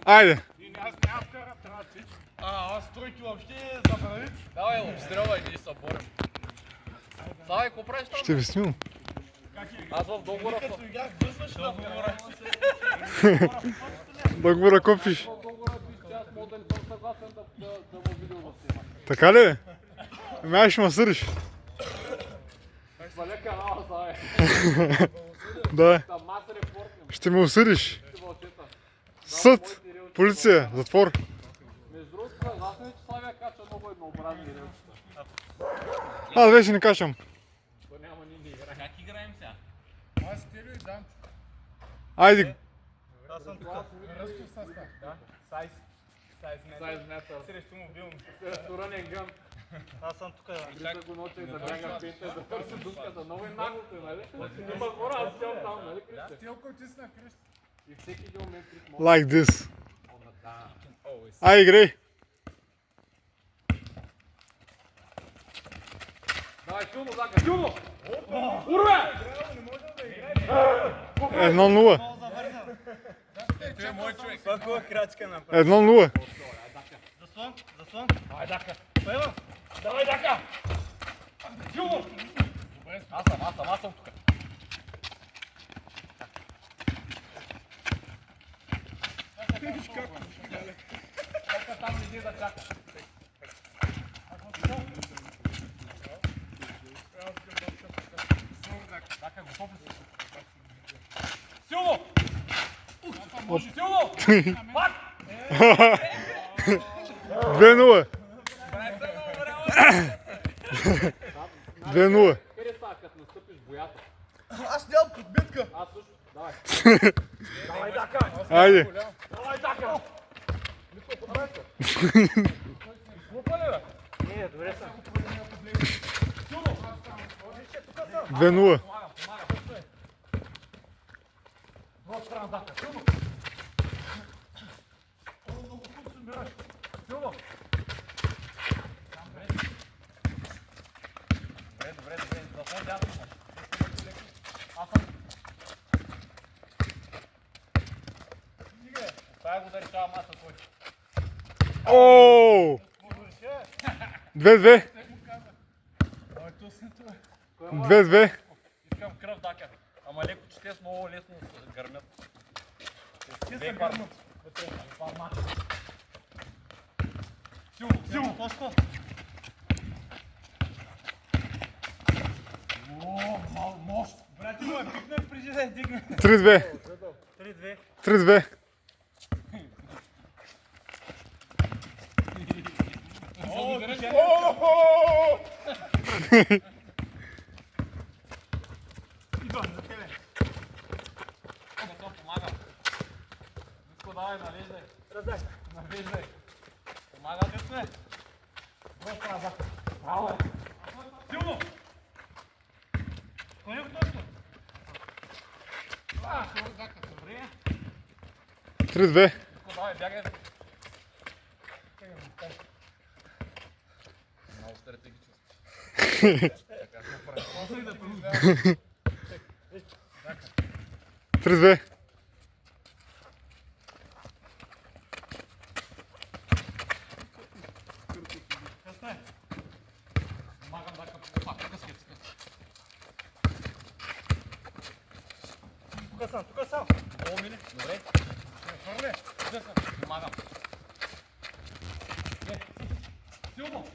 Айде. Аз нямам втора, трябва ти. Аз тройки въобще забрави. Давай, обстрелвай, ние се борим. Давай, какво правиш там? Ще ви снимам. Аз в договора... Като играх, връзваш договора. Договора копиш. В договора пише, че аз мога да не съм съгласен да му видео да снимаш. Така ли бе? Ами аз ще ме съдиш. Сваля канала, Славе. Да. Там мас репортнем. Ще ме осъдиш. Ще вълчета. Съд, полиция, затвор. Между другото, съгласен е, че Славия кача много еднообразни релсите. Аз вече не качам. То няма ни не играем. Как играем сега? Аз Телю и Дан. Айде. Аз съм тук. Ръстов състав. Да. Сайз метър. Срещу мобилно. Срещу ранен гън. Аз съм тук. Вижда го ноча и да бяга пинта и да търси думката. Много е наглото, нали? Има хора, аз сям там, нали? Кръще? Стилко ти си на кръща. И всеки един момент трик може. Like this. Да. Ай, играй. Давай, силно, Зака, силно! Урве! 1-0. Той е мой човек. Това кога крачка направи. 1-0. Заслон. Давай, Дака! Поема. Давай, Дака! Силно! Аз съм тук. Дака там иди да чака. Дака, готов ли си? Силно! Силно! Пак! 2-0. 2-0. Къде става, като настъпиш боята? Аз нямам подбитка. Аз също. Давай. Давай, Дака! Айде. Давай, Дака! Глупа ли, бе? Не, добре съм. 2-0. Много страна, Дака. Силно! Силно! Добре. Заслон дядо. Аз съм. Оставя го да решава маса той. Ооо! 2-2. 2-2. Искам кръв, Дака. Ама леко, че те много лесно гърмят. Ти се гърнат. Силно! Точно. Мощ! Брати му е пикнат преди да я дигне. 3-2. 3-2. 3-2. Идвам за тебе. Да се помага. Ниско давай, належдай. Раздай. Навеждай. Помага ли сме? Друга страна, Дака. Браво е. Силно! Кой е в точно? Дака, добре. 3-2. Ниско давай, бягай. Много стратегически. 3-2. Помагам, Дака. Тук си. Тук съм. Много мили. Добре. Хвърли. Помагам. Силно!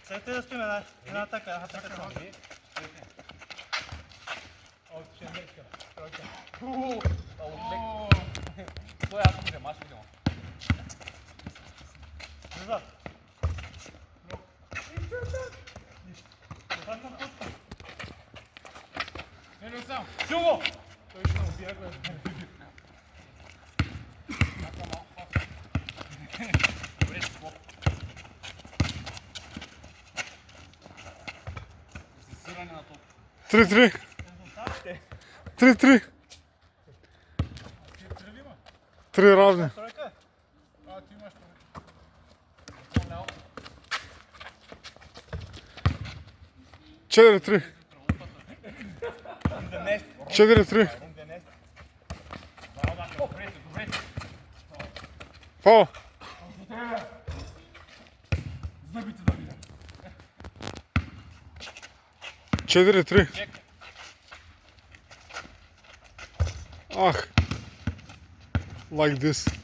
След да стоим една така само. Той аз видим, аз видим. Назад. Силно! Той ще убия го. Добре, стоп. Сесиране на топ. 3-3. Резултатите. 3-3. 3 равни. Тройка. Ти имаш Четири 3. In the nest. 4-3. In the nest. Фол. Зъбите да видя. 4-3. Чек. Ах. Like this.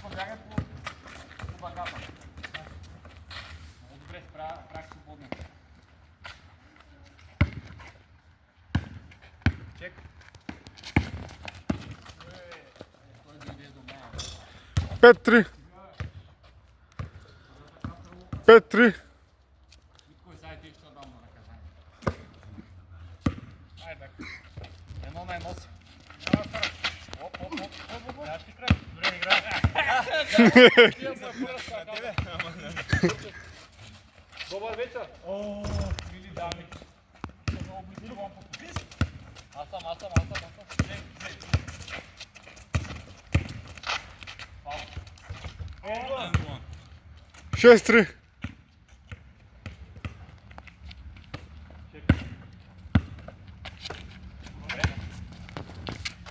Побягай по багата. Много добре, спрях свободно. Чек. Той дойде до мен. 5-3. 5-3. Никой сега ти ще дам на наказание. Айде. Едно на едно си. Оп, оп, оп, оп, оп, оп. Аз ти край. Добре, игра. Добър вечер. О, Мили дами. Много близко вам по попис. Аз съм. Фал. 6-3.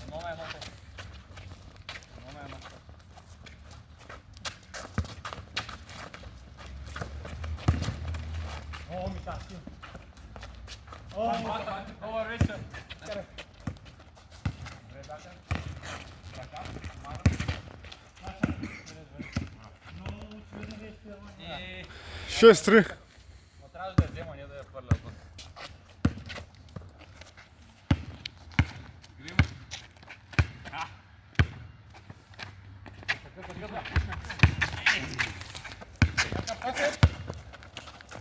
Едно на едно. Едно на едно. о, ми таси. Добър вечер. Добре, дака. Така. Много чудни вещи, ама. 6-3. Но трябваше да я взема, не да я хвърля отвън. Грим. Така.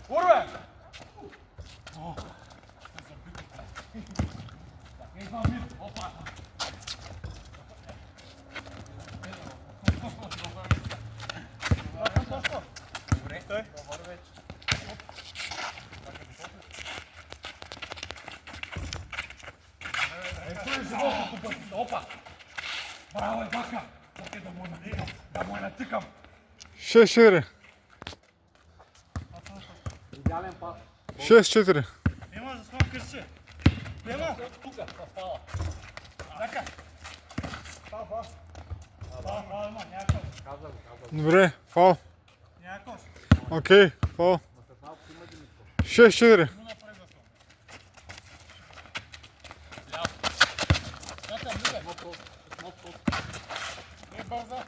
Урве! Опа! Добре. Стой. Добър вече. Опа! Браво, бака! Чакай да му натикам. Да му натикам. 6-4. Идеален пас. 6-4. Има за свой кърче. Има. Тук, в фала. Така. Фал. Има. Някакъв. Каза го. Добре. Фол. Някакъв. Окей. Фол. 6-4. Му направи да съм. Чакай, миле. Не бърза.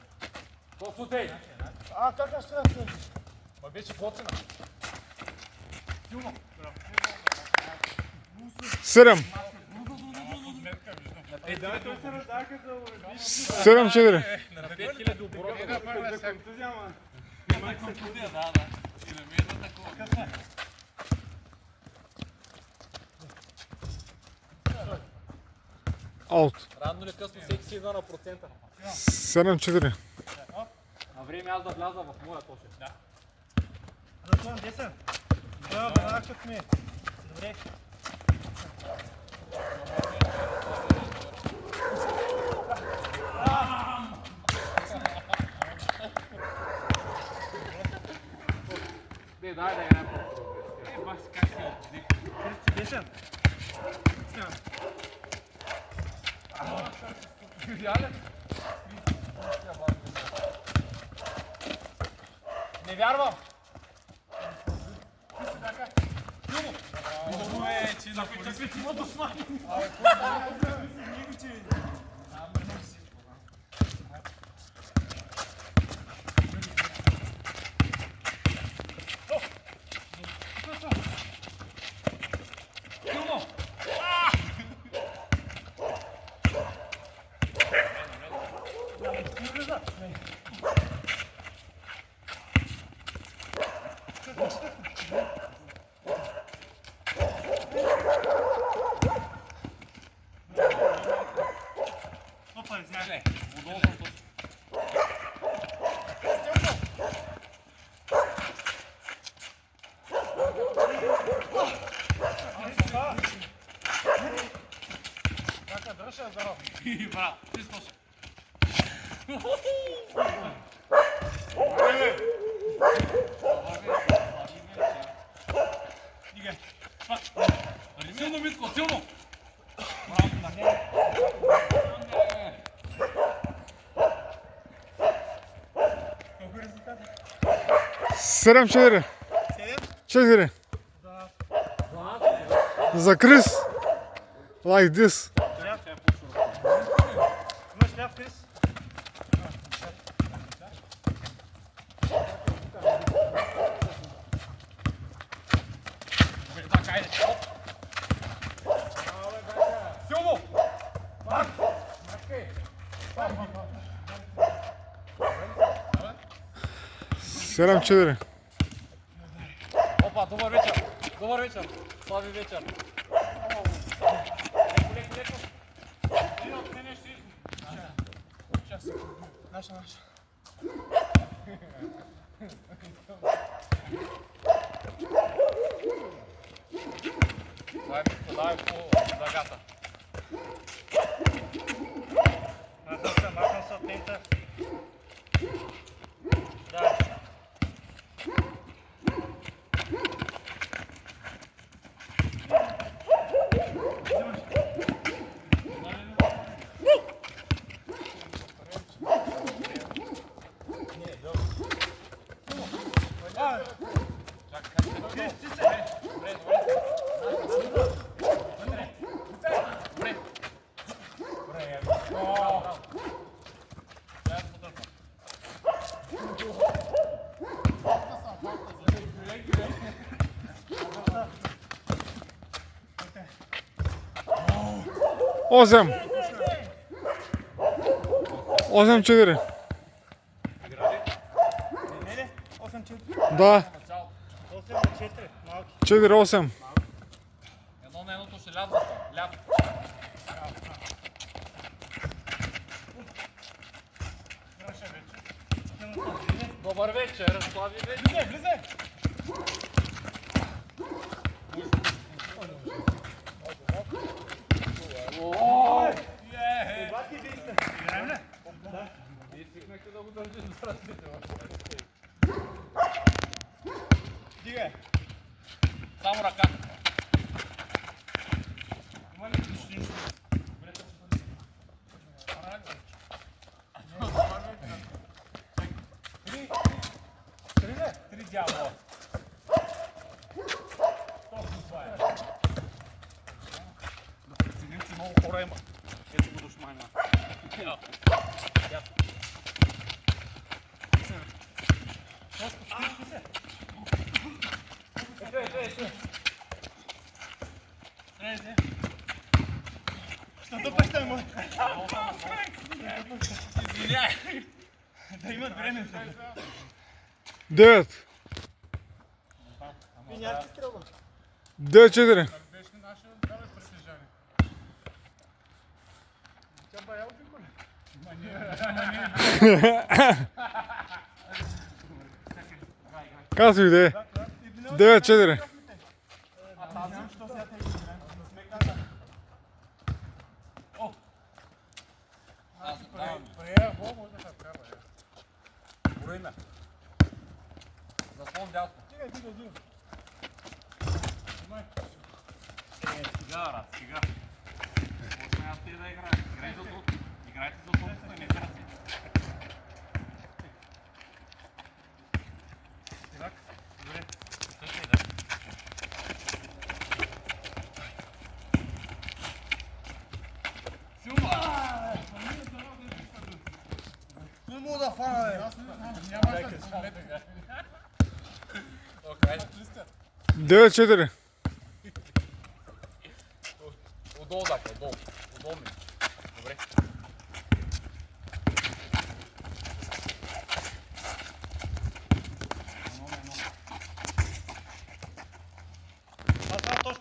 Послушай. Как ще да се? Ма вече готина. Силно. 7. Да, той се раздава като уреди. 7-4. На 5000 оборота. Да, първа се ентузиама. Да. И на мен е такова. Аут. Рано или късно всеки си идва на процента. 7-4. На време аз да вляза в моя точка. Да. Затвън, десен. Да, веднага като ми. Добре. Дай да играем по-добре. Бах, как си Десен. Реален? Не вярвам! Опа, извиня. Така, дръжа здоров. Браво, ти слушай. Дигай. Силно, Митко, силно! 7-4. 4. За Крис. Like this. Имаш ляв, Крис? Така, айде. Силно! 7-4. Опа, добър вечер. Добър вечер. Слави вечер. Леко, леко. Не, от мене ще идва. Наша. Давай по дъгата. Махам се от тента. Да. Осем. 8-4. Не ли? 8-4. Да. 8-4. Малки. 4-8. Едно на едното ще лязва. Ляв. Добър вечер, Слави вечер. Влизай! Дигай. Само ръка. Три дявола. Точно това е. Да преценим, че много хора има. Ето го дошманя. Що да пъща му? Извиняй. Да имат време. 9. Пинярки стрелба. 9-4. Казвай, де. 9-4. Брои ме. Заслон дясно. Сега, брат, сега. Почне аз ти да играеш. Играй за друг. Играйте за собствено, не търси. Сивак. Добре. Тъкай да. Силно! Не мога да фана, бе. Окей. 9-4. Отдолу, Дака, отдолу. Отдолу ми. Добре.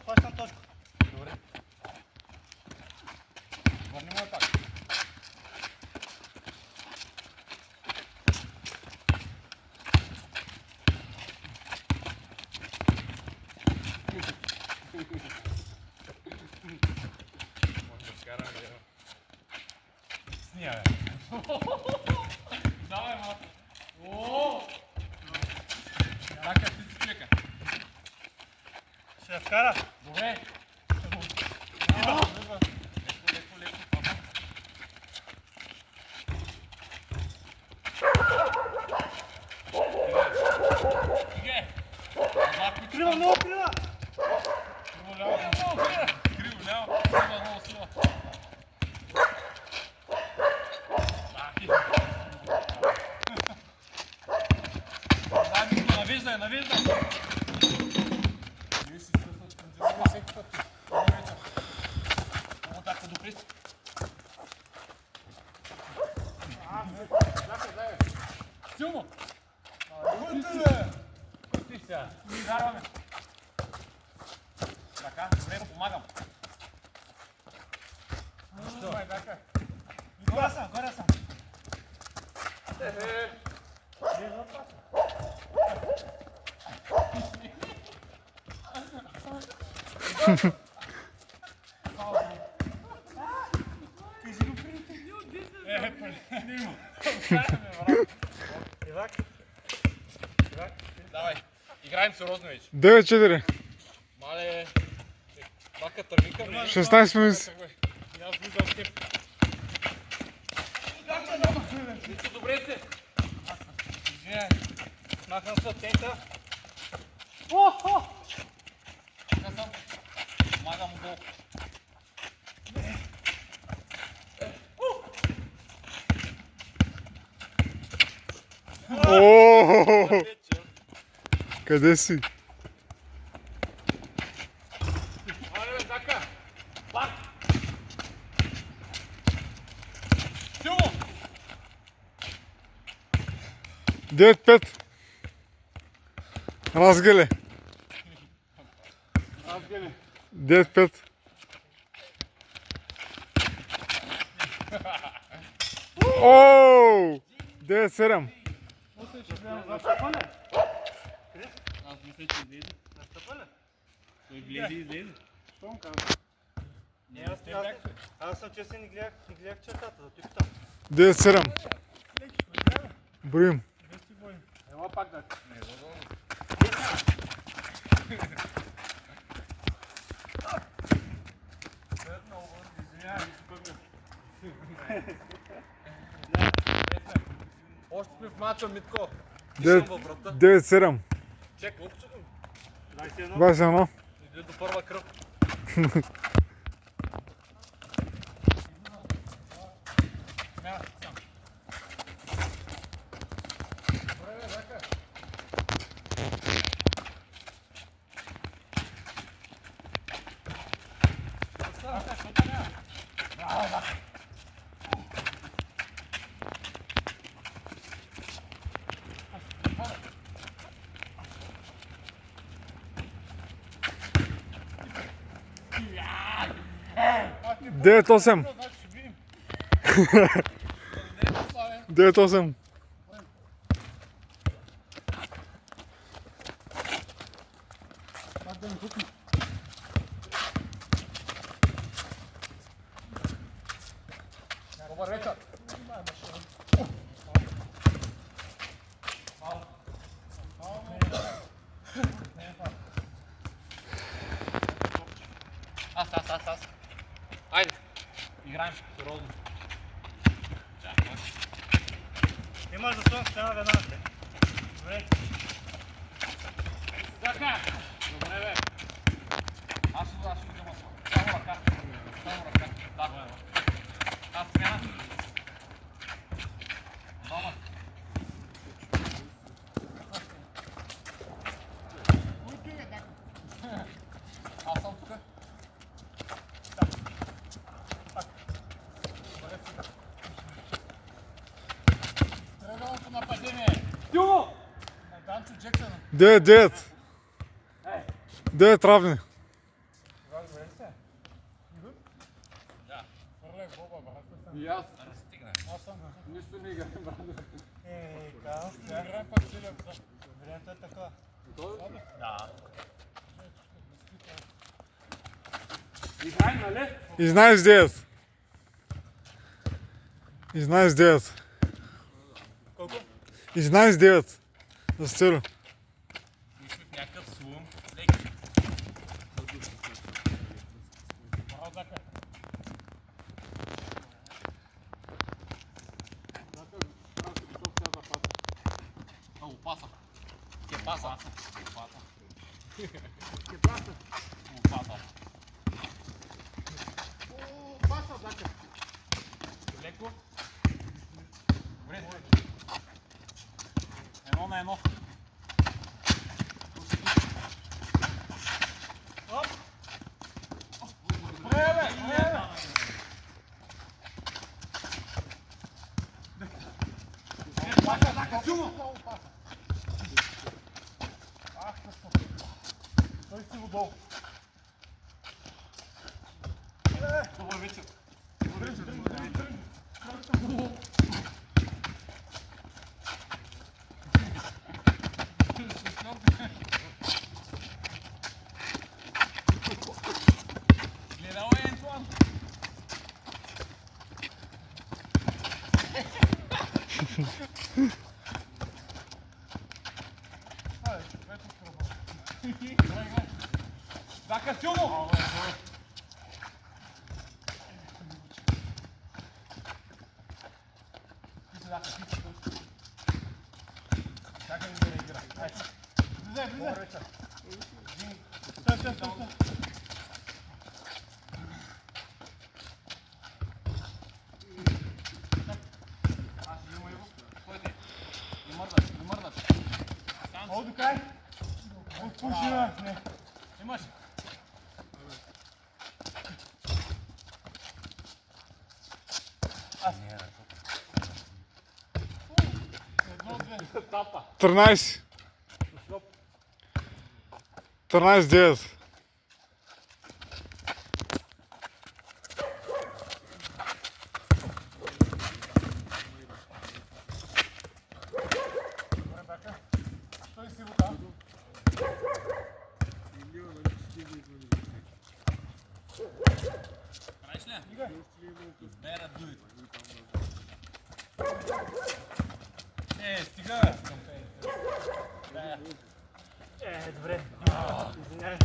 Плащам точка. Добре. Върни му пак. Сния, бе. Давай, малко. Ооо! Дака, ти си чека. Ще я вкара. Добре. Идва. Леко, леко. Папа. Горе съм. Ивак. Давай, играем сериозно вече. 9-4. Мале, бака тървика. 16 минути. Аз влизам с теб. Нищо, добре се. Извиняй. Махам се от тента. Така съм. Помагам отдолу. О, къде си? Мале, бе, така. Пак. Силно. 9-5. Разгеле. 9-5. Оу! 9-7. Аз мисля, че излезе. Той влезе и излезе. Аз съм честен и гледах чертата, да тиката. 9-7. Броим. Ела пак да. Още сме в мача, Митко. Пишам във врата. 9-7. Чек, колко секунди? 21. 21. Иде до първа кръв. Смяна, сам. Добре, бе, дака. Девет 8. 9-8. Добър вечер. Аз. Айде. Играем сериозно. Имаш да слон стена веднага. Добре. Така. Добре, бе. Аз ще взема. Само ръка. Да. Аз смяна. Дома. Аз съм тук. Тръгването нападение. Тюмо! На Данчо Джексън. 9-9. 9 равни. И аз. Аз съм. Нищо не играем, брат. Казвам, Ще играем пак целия брат. времето е така. Да. Играем, нали? 11-9. 11-9. Колко? 11-9. За стело. Мисля в някакъв слум. Леки. Браво, Зака. Много паса. Ке паса. Паса, Зака. Леко. Добре. 1-1. Той си удол. Добър вечер. Гледал е Антуан. Дака силно! Чакай ми да реагира. Влизай! Стой! Не мърдаш. О, до край. Отпуши, не. Имаш. Тапа. 13. 13-9. Стой си рука. Правиш ли? Better do it. Стига! Добре. Извинявай.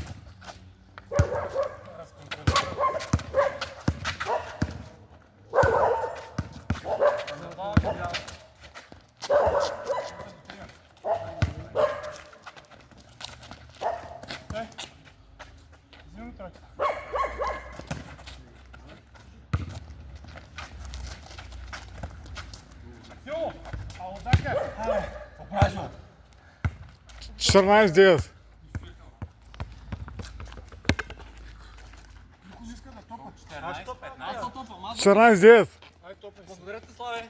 Взимам тройка. Силно! Ало, дака. Поправиш. 14-9. Никой не иска да топа. 14, 15 топа, маза. 14-9. Ай, топа. Благодаря ти, Славе.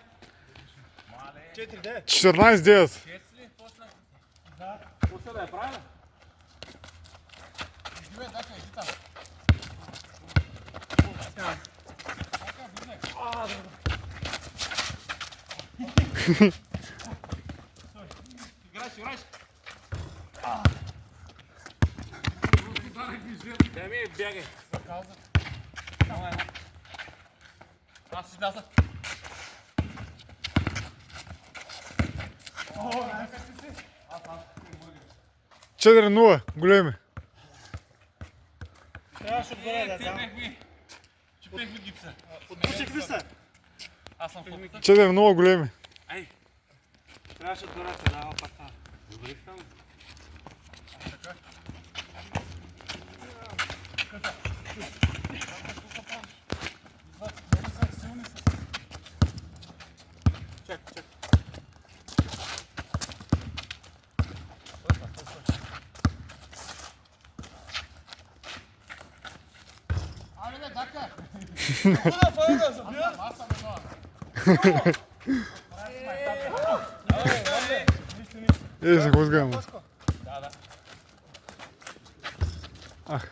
4-9. 14-9. 6 ли? Почна. Да. Почва да я правя. Иди бе, дака, иди там. Дака, влизай. Играеш. Да ми бягай. Давай. Аз си даса. О, дака си си. 4-0. Големи. Трябваше отгоре да дам. Чупех ми гипса. Отпучих ли се? Аз съм фокуса. 4-0 големи. Ай. Трябваше отгоре да дам пак. Добре там. Айде бе, дака. Се хвъзгам. Да. Ах.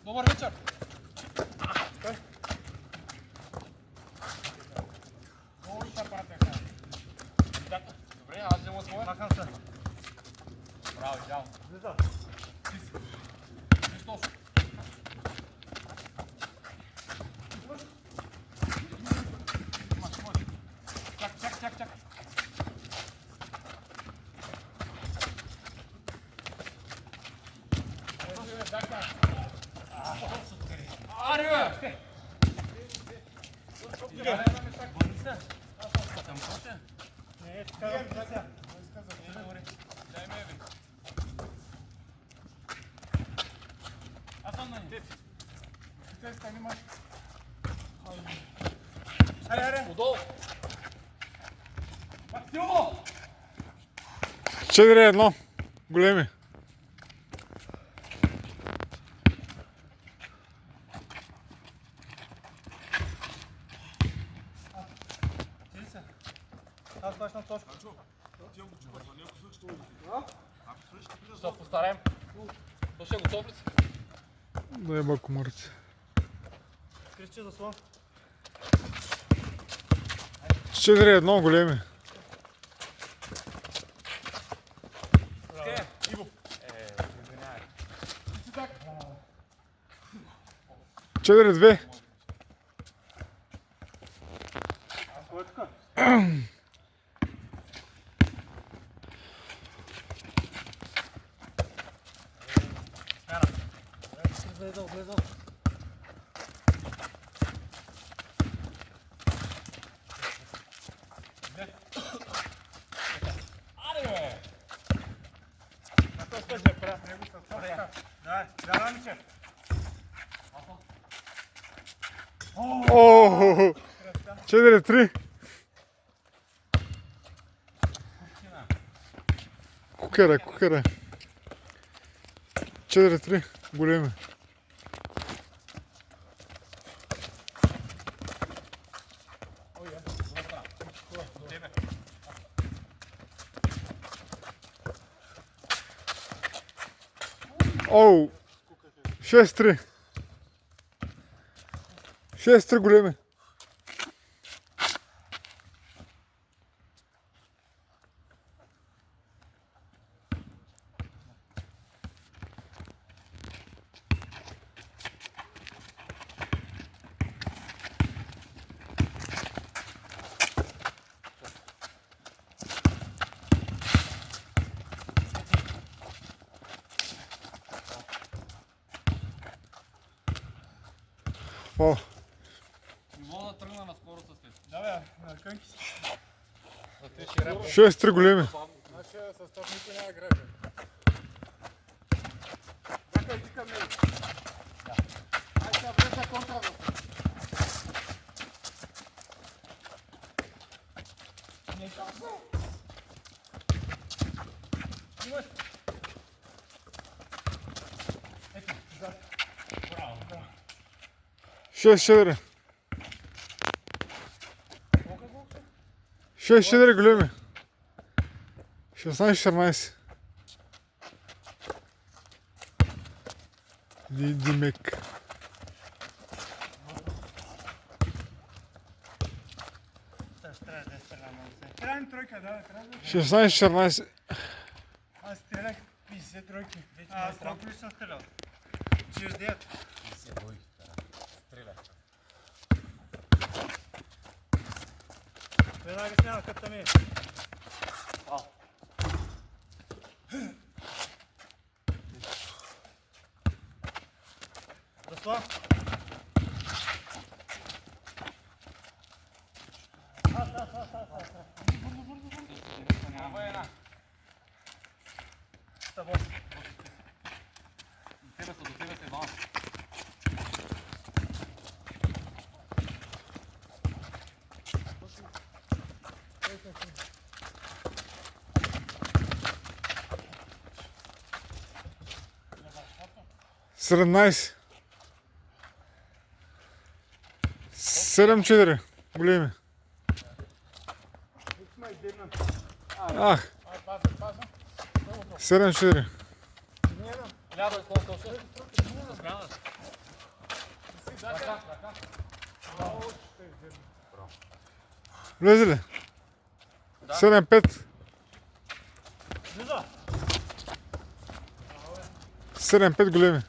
Добър вечер. Добре, аз взема своя. Махам се. Браво, идеално. Влиза. Христос. Чак. Аре, бе! Там коша? Не, така да влиза. Дай ме, бе. Аз съм на ни. Те стани май. Аре. Отдолу. Пак силно! 4-1. Големи. Аз баш на точка. Ще повтарям. То ще готов ли си? Да еба комарци. Крещи заслон. 4-1 големи. Ке? Иво. Извинявай. 4-2. Котка. Влезал, влезал. Аре, бе! На този път е прав, него се отваря. Да, Рамиче. О, 4-3. Кукера, кукера. 4-3 големи. Оу, 6-3. 6-3 големи. О, Не мога да тръгна на скорост с теб. Да, бе, на кънки си. За те ще репа. 6-3 големи. Значи състав никой няма грешен. Чакай, ти към него. Ай сега влезе контра за теб. Не шанса. Имаш. Ето, да. Браво, браво. 6-4. 6-4 големи. 16-14. Димек. Трябва да стреля много се. Трябва ни тройка, да, трябва да. 16-14. Аз стрелях 50 тройки. Аз колко ли съм стрелял? 49. Стреля. Веднага сняма къпта ми. Заслон. Няма една. Стабо. До тебе се двама. Седемнайсет. 7-4 големи. Ах. 7-4. Лядо е колко още? Размяна. Ръка. Влезе ли? 7-5. Влиза. 7-5 големи.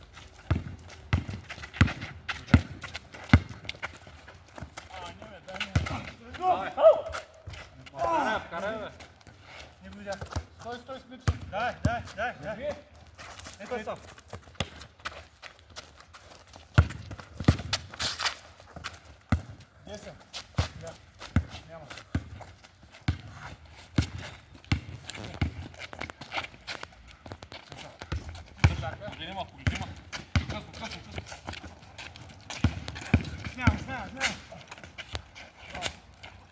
Вкарай, бе. Не го видя. Стой, спит. Дай. Ето съм. Где съм? Няма. Погледнима. Късно. Няма.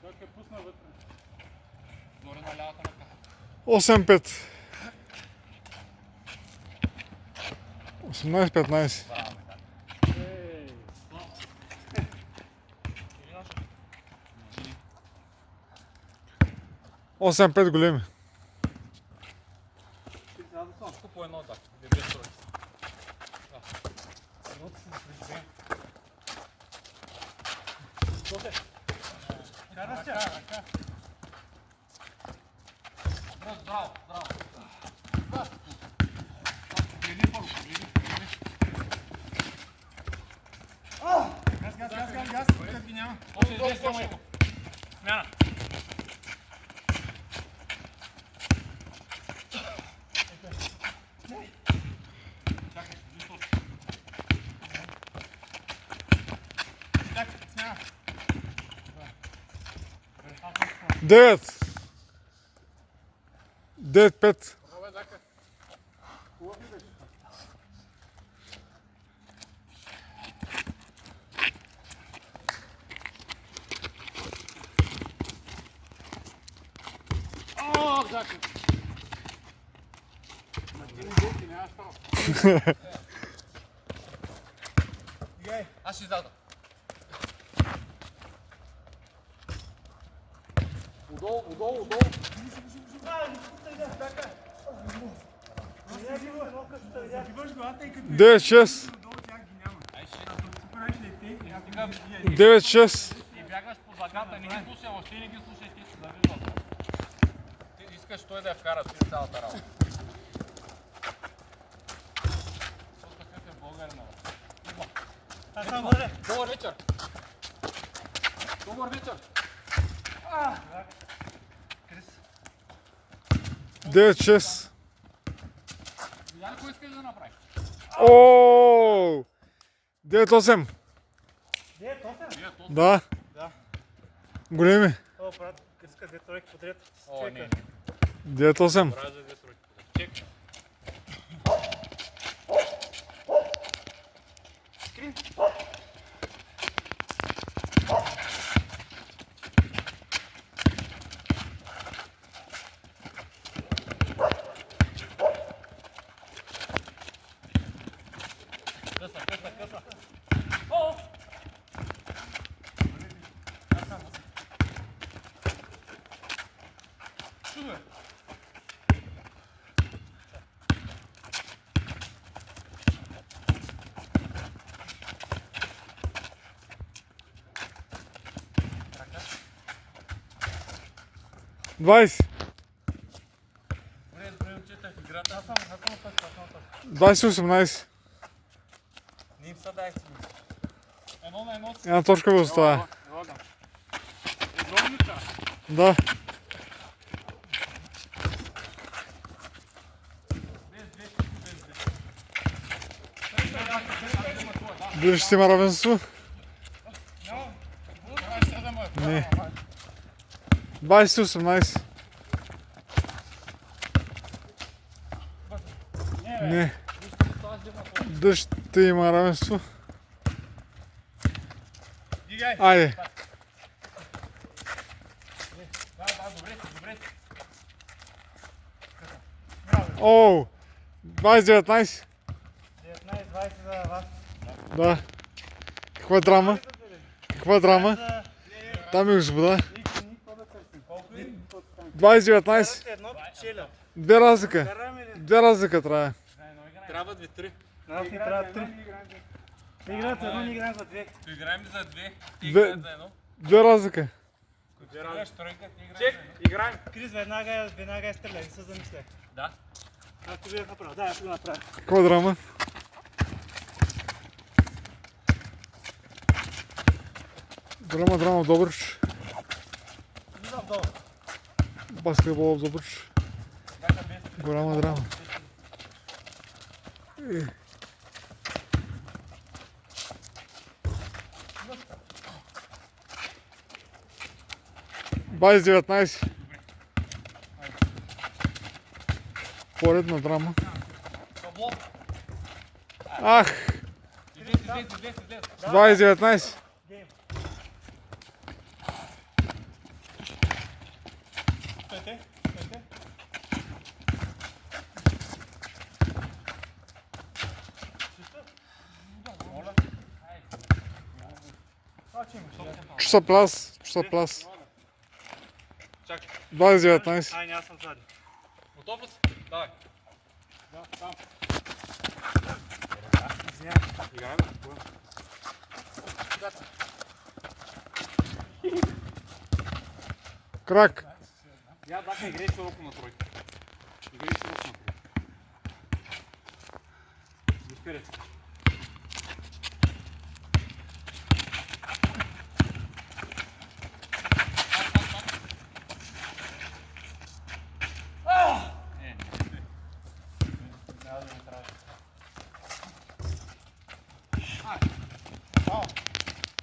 Той е пусна вътре. Горе на лявата ръка. 8-5. 18-15. Ей, 8-5 големи. по едно, да. Без тройки. Кара се. Браво, браво. Газ. Тук ги няма. Още излез само его. Смяна. Чакай, нищо. Чакай, смяна. 9. 9-5. О, Зака! Ма ти не дете, нямаш право. Игай. Аз ще издадам. Удолу. Загиваш главата и като 9-6. долу тях ги няма. Ай, ще. Правиш ли ти? Сега 9-6. и бягаш по загата, не ги слушай, въобще не ги слушай, ти ще завиждат. Ти искаш той да я вкара с цялата работа. Защото какъв е българина, бе. Аз съм горе. Добър вечер! Добър вечер! Крис. 9-6. Видя ли кой искаш да направиш? О! 9-8. Де, то се? Вие то. Да. Да. Големи. О, брат, Криска две тройки подред. О, не. 9-8. Правя за две тройки. Чек. Къса. О! Супер! Двайсет. Добре, отчетах играта. Аз съм точка. 20-18. Не им са дай си. Едно на едно си. Една точка ви остава. Огромника. Да. Дали ще има равенство? Не. 20-18. Не. Дали ще има равенство? Дигай. Айде. Добре. Оу. 20-19. 19-20 за вас. Да. Каква драма? Каква драма? За Дами и господа. какво да търсим? Колко е? 20-19. Едно печеля. Две разлика. Караме ли? Две разлика трябва. Трябва 2-3. Нас ни трябва три. Те играят за едно, ние играем за две. Ти играем за 2. Ти Две. играем за едно. Две разлика. Ти играеш тройка, ти играеш за едно. Играем. Крис, веднага е стреляй, не се замисля. Да. Ако ви е направил, да, аз го направя. Каква драма? Драма в Добрич. Влизам долу. Баскетбол в Добрич. Голяма драма. 20-19. Поредна драма. Свободно. Ах! Излез. 20-19. Гейм. Стойте. Моля. Чуса плас. Чакай. 20-19. Ай, не, аз съм задни. Готов ли си? Давай. Да, там. Извинявай. Играем. Крак. Я дака играй широко на тройка. Играй широко на тройка. Вперед.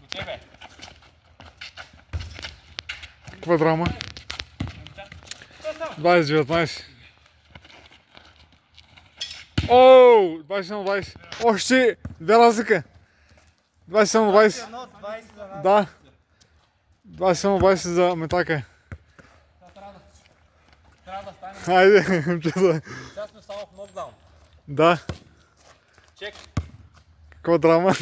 До тебе. Каква драма? 20-19. Оу! 21-20. Още две разлика. 21-20. 20 за нас. Да. 21-20 за Метака. Трябва да стане. Хайде, момчета. Сейчас сме само в нокдаун. Да. Чек. Каква драма?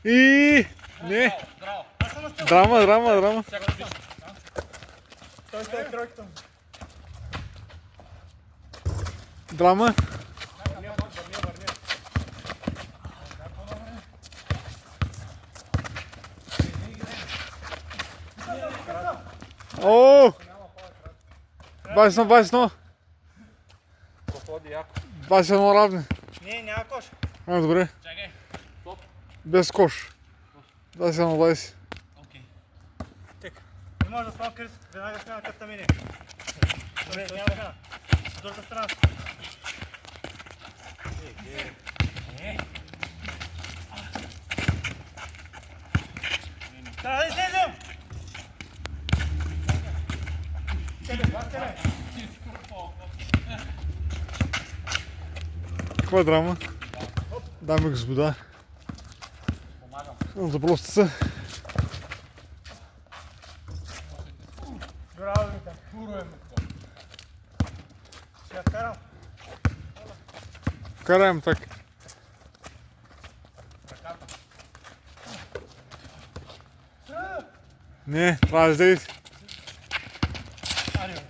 И не. Здраво. Драма. Чакай, виж. Той сте тройката му. Драма. О! 21. Проходи яко. 21 равни. Не, няма кош. А, добре. Чакай. Стоп. Без кош. 21-20. Окей. Не може да слава Крис. Веднага смяна като мине. Добре, няма смяна. С другата страна. Да излезем! Каква е драма? Дами и господа. Помагам. Запросто се. Браво, Витя. Пуро е мъкто. Ще я вкарам. Караем так. Ръката. Не, трябва да излезе. Аре, бе.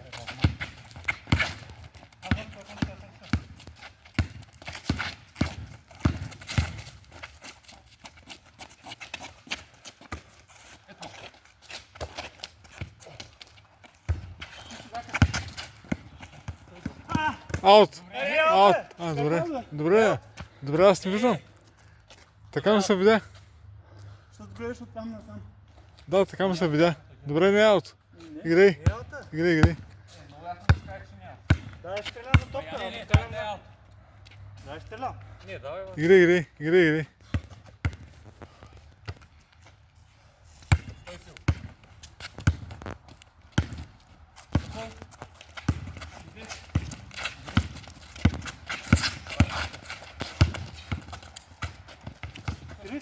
Аут. Аут. А, добре. Добре, аз не виждам. Така ми се видя. Ще гледаш от там насам. Да, така ми се видя. Добре, не е аут. Играй. Елата. Играй. Много ясно ми кажеш, че няма. Дай стреля за топка. Не, Дай стреля. не, давай. Играй.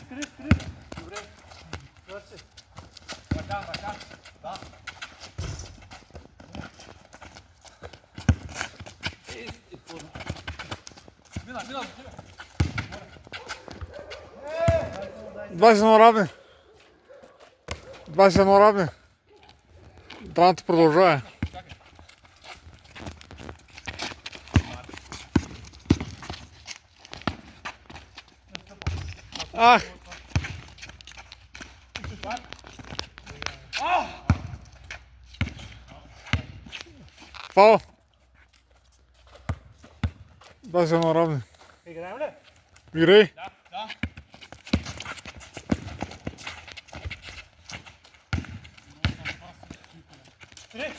Крис. Добре. Добре. Ръка. Да. Мина, до тебе. 21 равни. 21 равни. Драмата продължава. Ах! Фал. 21 равни. Играем ли? Играй. Да. Три.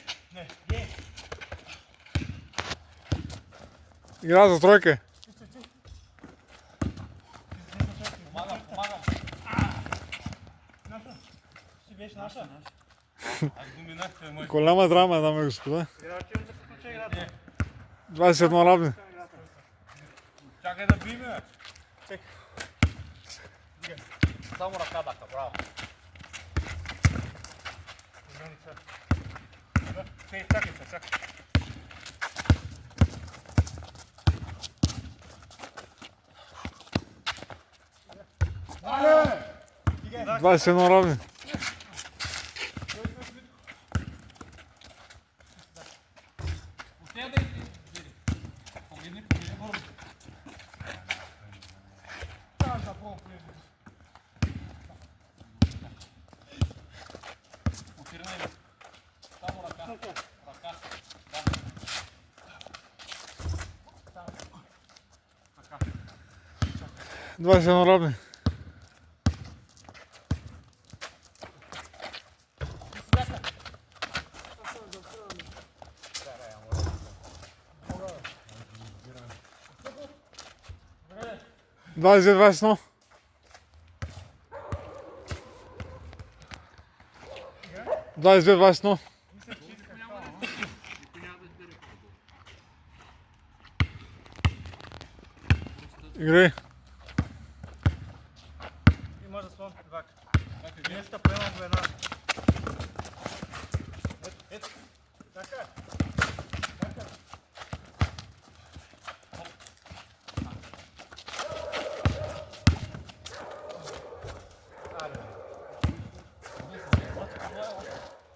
Не. Игра за тройка. Помагам. Наша. Си беше наша. Аз го минах, той е мой. Голяма драма, дами и господа. Играчи да приключи играта. 21 равни. Чакай да биме, бе. Чекай. Само ръка дака, браво. Чакай се. 21 равни. Отне да иди. Погледни гордо. Там да пробвам. Отирнай. Само ръка. Ръка. Да. Така. 21 равни. Двадесет, 21. Двадесет, 21. Играй. И може да слон вак. Нещо поемам го една. Ето. Така. Така. Аре.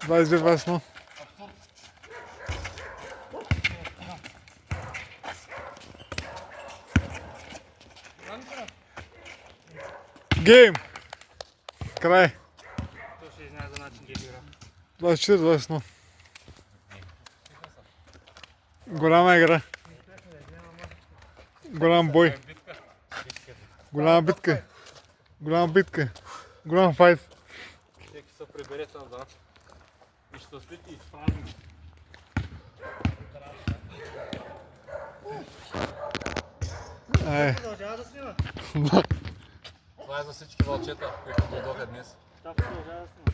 22, 21. Гейм. Край. То ще знае за начин ги игра. 24, 21. Голяма игра. Голям бой. Голяма битка. Голяма битка. Голям файт. Всеки се прибере там да. И ще спите и изпразни. Ай. Продължава да снима. Това е за всички вълчета, които дойдоха днес. Да, продължава да снима.